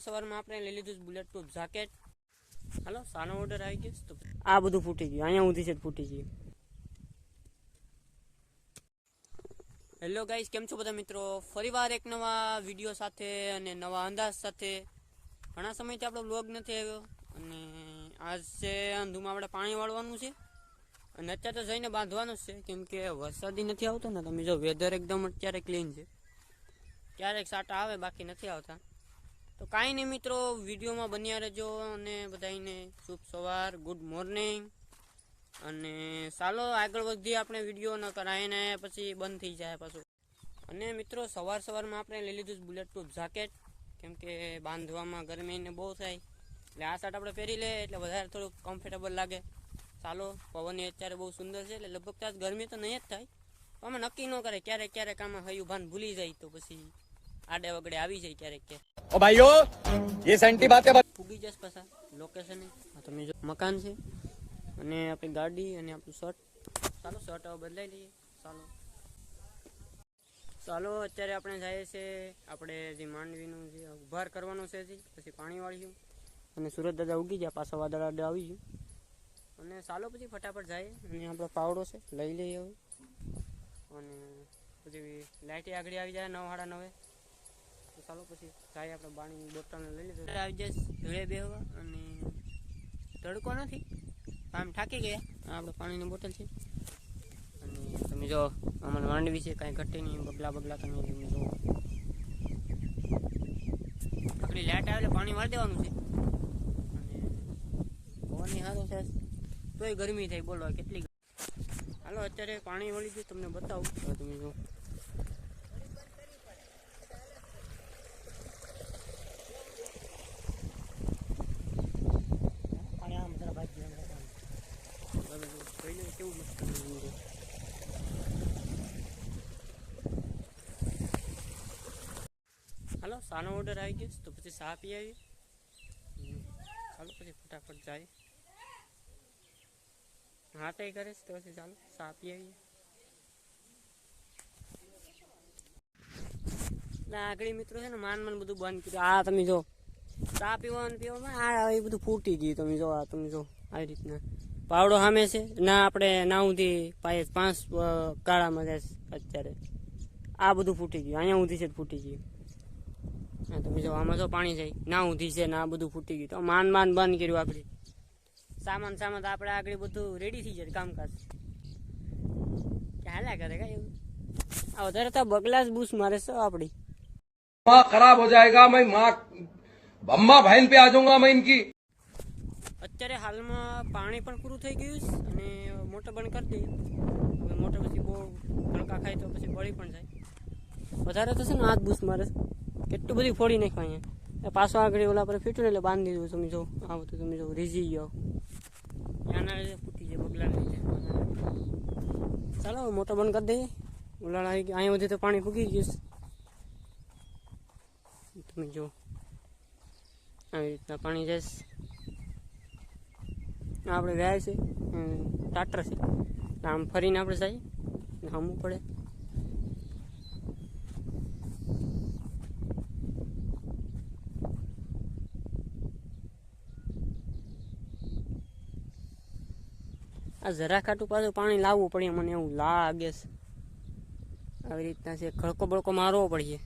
સવારમાં આપણે લઈ લીધું બુલેટ પ્રૂફ જાકેટ. હાલો સાનો ઓર્ડર આવી ગયો તો આ બધું ફૂટી ગયું, અહીંયા ઊંધી છે ફૂટી ગયું. હેલો ગાઈસ, કેમ છો બધા મિત્રો? ફરીવાર એક નવા વિડીયો સાથે અને નવા અંદાજ સાથે. ઘણા સમયથી આપણો વ્લોગ નથી આવ્યો અને આજ છે અંધુમાં આપણે પાણી વાળવાનું છે અને અત્યારે તો જઈને બાંધવાનું જ છે, કેમ કે વરસાદી નથી આવતો ને. તમે જો વેધર એકદમ અત્યારે ક્લીન છે, ક્યારેક સાટા આવે બાકી નથી આવતા. તો કાંઈ નહીં મિત્રો, વિડીયોમાં બન્યા રહેજો અને બધાને શુભ સવાર, ગુડ મોર્નિંગ. અને ચાલો આગળ વધીએ આપણે વિડીયો, ન કરાય ને પછી બંધ થઈ જાય પાછું. અને મિત્રો સવારમાં આપણે લઈ લીધું બુલેટ પ્રૂફ જાકેટ, કેમ કે બાંધવામાં ગરમીને બહુ થાય એટલે આ શર્ટ આપણે પહેરી લે એટલે વધારે થોડુંક કમ્ફર્ટેબલ લાગે. ચાલો, પવન અત્યારે બહુ સુંદર છે એટલે લગભગ ત્યાં ગરમી તો નહીં જ થાય. અમે નક્કી ન કરે, ક્યારેક આમાં હયું ભાન ભૂલી જાય તો પછી આડે વગડે આવી જાય ક્યારેક. ઓ ભાઈઓ, ये सेंटी बातें ફૂગી જશે પાછા લોકેશન. તમે જો મકાન છે અને આપણી ગાડી અને આપણું શર્ટ. ચાલો શર્ટ હવે બદલાઈ લઈએ. ચાલો અત્યારે આપણે જઈએ છીએ આપણે જે માંડવીનું જે ઉભાર કરવાનું છે પછી પાણી વાળીશું અને સુરત દાદા ઉગી ગયા, પાછા વાદળ આવી ગયું અને ચાલો પછી ફટાફટ જાય અને આપણો પાવડો છે લઈ લઈએ હવે. અને પછી લાઇટ આગળ આવી જાય 9:30 તો ચાલો પછી જાય આપણે પાણીની બોટલને લઈ લીધું. આવી જાય ધૂળે બેહવા અને તડકો નથી, આમ થાકી ગયા. આપણે પાણીની બોટલ છે અને તમે જો અમારે માંડવી છે, કાંઈ ઘટે નહીં, બગલા તમે જો. આપણી લાઇટ આવે એટલે પાણી વાળી દેવાનું છે અને પવનની સારું છે તોય ગરમી થાય. બોલો કેટલી. હાલો અત્યારે પાણી વળી ગયું, તમને બતાવું. તમે જો કેવું મસ્ત. હાલો સાનો ઓર્ડર આવી ગયો તો પછી ચા પી આવી. ચાલો પછી ફટાફટ જાય. હા તો કરે છે તો પછી ચાલો ચા પી આવીએ. આગળ મિત્રો છે ને માન બધું બંધ કર્યું. આ તમે જો ચા પીવામાં આ એ બધું ફૂટી ગયું. તમે જો આ તમે જો આવી રીતના પાવડો સામે છે ના, આપણે ના ઊંધી પાયે 5 કાળામાં જાય અત્યારે. આ બધું ફૂટી ગયું, અહીંયા ઊંધી છે ફૂટી ગયું. હા તમે જો આમાં જો પાણી જાય, ના ઊંધી છે ને આ બધું ફૂટી ગયું. તો માન બંધ કર્યું. આપણે સામાન તો આપણે આગળ બધું રેડી થઈ જાય કામકાજ. હાલ્યા કરે કઈ એવું. આ વધારે તો બગલા જ બૂસ મારે છે આપડી. खराब हो जाएगा, मैं अम्मा बहन पे आ जाऊंगा मैं इनकी. અત્યારે હાલમાં પાણી પણ પૂરું થઈ ગયું અને મોટર બંધ કરી દઈએ. હવે મોટર પછી બહુ તડકા ખાય તો પછી બળી પણ જાય. વધારે તો છે ને હાથ બૂસ મારે કેટલું બધી ફોડી નાખ્યું અહીંયા. પાછો આગળ ઓલા પર ફીટું એટલે બાંધી દીધું. તમે જો આ બધું તમે જો રીઝી ગયો, ત્યાંના લીધે ફૂટી જાય, બગલાના લીધે. ચાલો મોટર બંધ કરી દઈએ. ઉલાળ આવી ગયું, અહીંયા સુધી તો પાણી ફૂગી ગયું. તમે જો આવી રીતના પાણી જશે. આપણે વ્યાય છે ટાટર છે, આમ ફરીને આપણે જઈએ હમવું પડે. આ જરા ખાટું પાછું પાણી લાવવું પડે મને એવું લાગે છે. આવી રીતના છે, ખડકો બળકો મારવો પડે.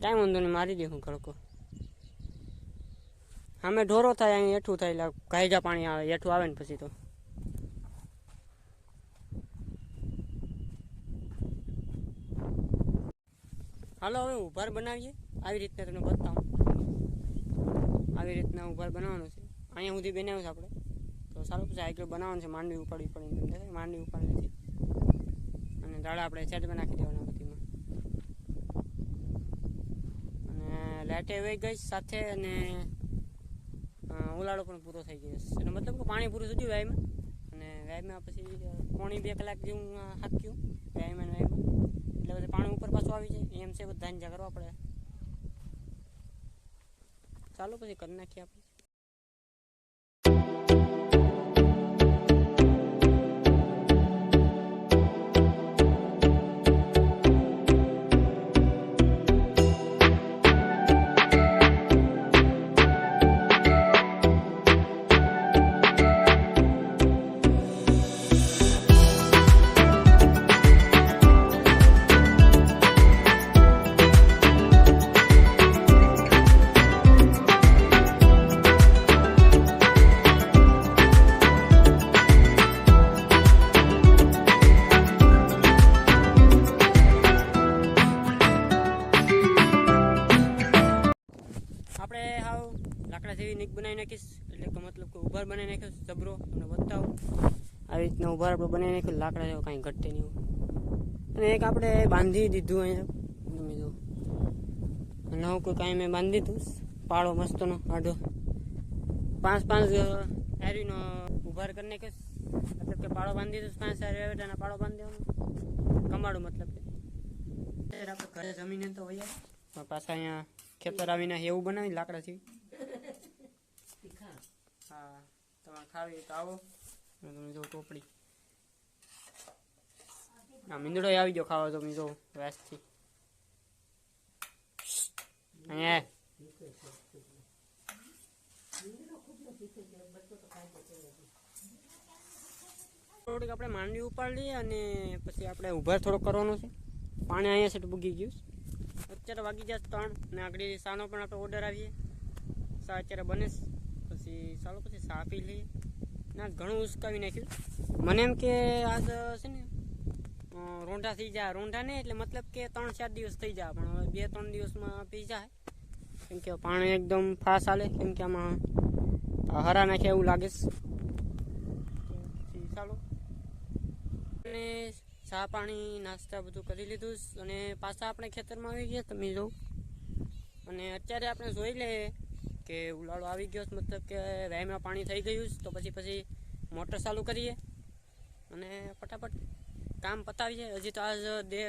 કાંઈ વાંધો નહીં, મારી દે હું ખડકો. સામે ઢોરો થાય, અહીં હેઠું થાય એટલે ગાયજા પાણી આવે, હેઠું આવે ને પછી તો. હાલો હવે ઉભાર બનાવીએ. આવી રીતના તમને બતાવું. આવી રીતના ઉભાર બનાવવાનો છે. અહીંયા સુધી બનાવ્યું છે આપણે તો સારું. પછી આગળ બનાવવાનું છે. માંડવી ઉપાડવી પડે, માંડવી ઉપાડી લીધી અને દાડા આપણે સેટમાં નાખી દેવાના બધીમાં. અને લાઇટે વહી ગઈ સાથે અને ઉલાળો પણ પૂરો થઈ ગયો. એટલે મતલબ કે પાણી પૂરું થઈ ગયું વ્યાયમાં. અને વ્યાયમાં પછી 1.5-2 કલાક જેવું હાક્યું વ્યાયમાં એટલે પછી પાણી ઉપર પાછું આવી જાય એમ છે. બધા ધ્યાન કરવા પડે. ચાલો પછી કરી નાખીએ આપણે. આપણે હાવ લાકડા જેવી નીક બનાવી નાખીશ, એટલે કે મતલબ કે ઉભાર બનાવી નાખ્યો જબરો. તમને બતાવું આવી રીતના ઉભાર આપણે બનાવી નાખ્યો, લાકડા જેવો કાંઈ ઘટે નહીં. અને એક આપણે બાંધી દીધું અહીંયા તમે જો, નવું કોઈ કાંઈ મેં બાંધી દીધું પાળો મસ્તનો આડો 5 એરીનો ઉભાર કરી નાખ્યો, મતલબ કે પાળો બાંધી દીધું 5 એરીના પાળો બાંધી દેવાનો કમાડું, મતલબ કે આપણે ઘરે જમીને તો હોય પાછા અહીંયા ખેતર આવીને એવું બનાવી લાકડાથી. હા તમારે ખાવી તો આવો. તમે જો ટોપડી આ મીંદડો આવી ગયો ખાવા, તો જો વ્યાસથી અહીંયા થોડીક આપણે માંડવી ઉપાડી લઈએ અને પછી આપણે ઉભાર થોડોક કરવાનો છે. પાણી અહીંયા સેટ પૂગી ગયું, અત્યારે વાગી જાય 3 ને આગળ સાનો પણ આપણે ઓર્ડર આવીએ. સા અત્યારે બને પછી ચાલો પછી સા પી લઈએ. ના ઘણું ઉસકાવી નાખ્યું મને એમ કે આજ છે ને રોંઢા થઈ જાય, રોંઢા નહીં એટલે મતલબ કે 3-4 દિવસ થઈ જાય, પણ હવે 2-3 દિવસમાં પી જાય, કેમ કે પાણી એકદમ ફાસ્ટ હાલે, કેમ કે આમાં હરા નાખે એવું લાગે છે. ચાલો અને ચા પાણી નાસ્તા બધું કરી લીધું અને પાછા આપણે ખેતરમાં આવી ગયા તમે જો. અને અત્યારે આપણે જોઈ લઈએ કે ઉલાળો આવી ગયો, મતલબ કે વહેમાં પાણી થઈ ગયું, તો પછી મોટર ચાલુ કરીએ અને ફટાફટ કામ પતાવીએ. હજી તો આજ ડે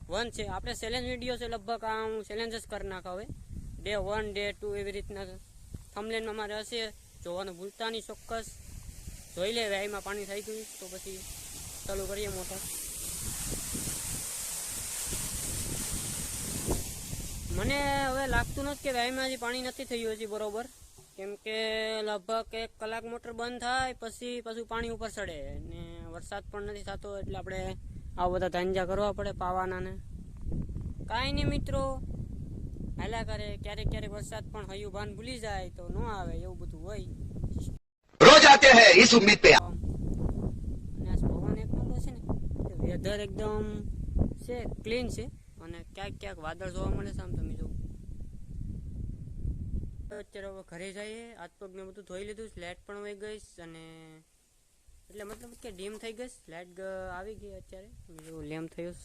1 છે, આપણે ચેલેન્જ વિડીયો છે, લગભગ આ હું ચેલેન્જ જ કરી નાખા. હવે ડે 1 ડે 2 એવી રીતના થંબનેલમાં મારે હશે, જોવાનું ભૂલતા નહીં ચોક્કસ. જોઈ લે વહેમાં પાણી થઈ ગયું તો પછી ચાલુ કરીએ મોટર. મને હવે લાગતું નથી કે વહેમાં હજી પાણી નથી થયું હજી બરોબર, કેમ કે લગભગ 1 કલાક મોટર બંધ થાય પછી પાછું પાણી ઉપર ચડે ને વરસાદ પણ નથી થતો, એટલે આપણે આવા બધા ધાંજા કરવા પડે પાવાના ને. કાંઈ નહીં મિત્રો, હાલ્યા કરે. ક્યારેક ક્યારેક વરસાદ પણ હયું ભાન ભૂલી જાય તો ન આવે, એવું બધું હોય. रोज आते हैं इस उम्मीद पे। અને આ પવન એક નંબર છે ને, વેધર એકદમ છે ક્લીન છે, અને ક્યાંક ક્યાંક વાદળ જોવા મળે છે આમ તમે જો. અત્યારે હવે ઘરે જઈએ, હાથ પગને બધું ધોઈ લીધું, લાઇટ પણ વહી ગઈ અને એટલે મતલબ કે ડીમ થઈ ગઈ, લાઇટ આવી ગઈ અત્યારે એવું લેમ્પ થયું.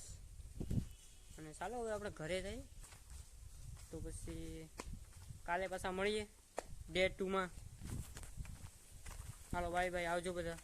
અને ચાલો હવે આપણે ઘરે જઈએ, તો પછી કાલે પાછા મળીએ ડે 2માં. હાલો બાય બાય, આવજો બધા.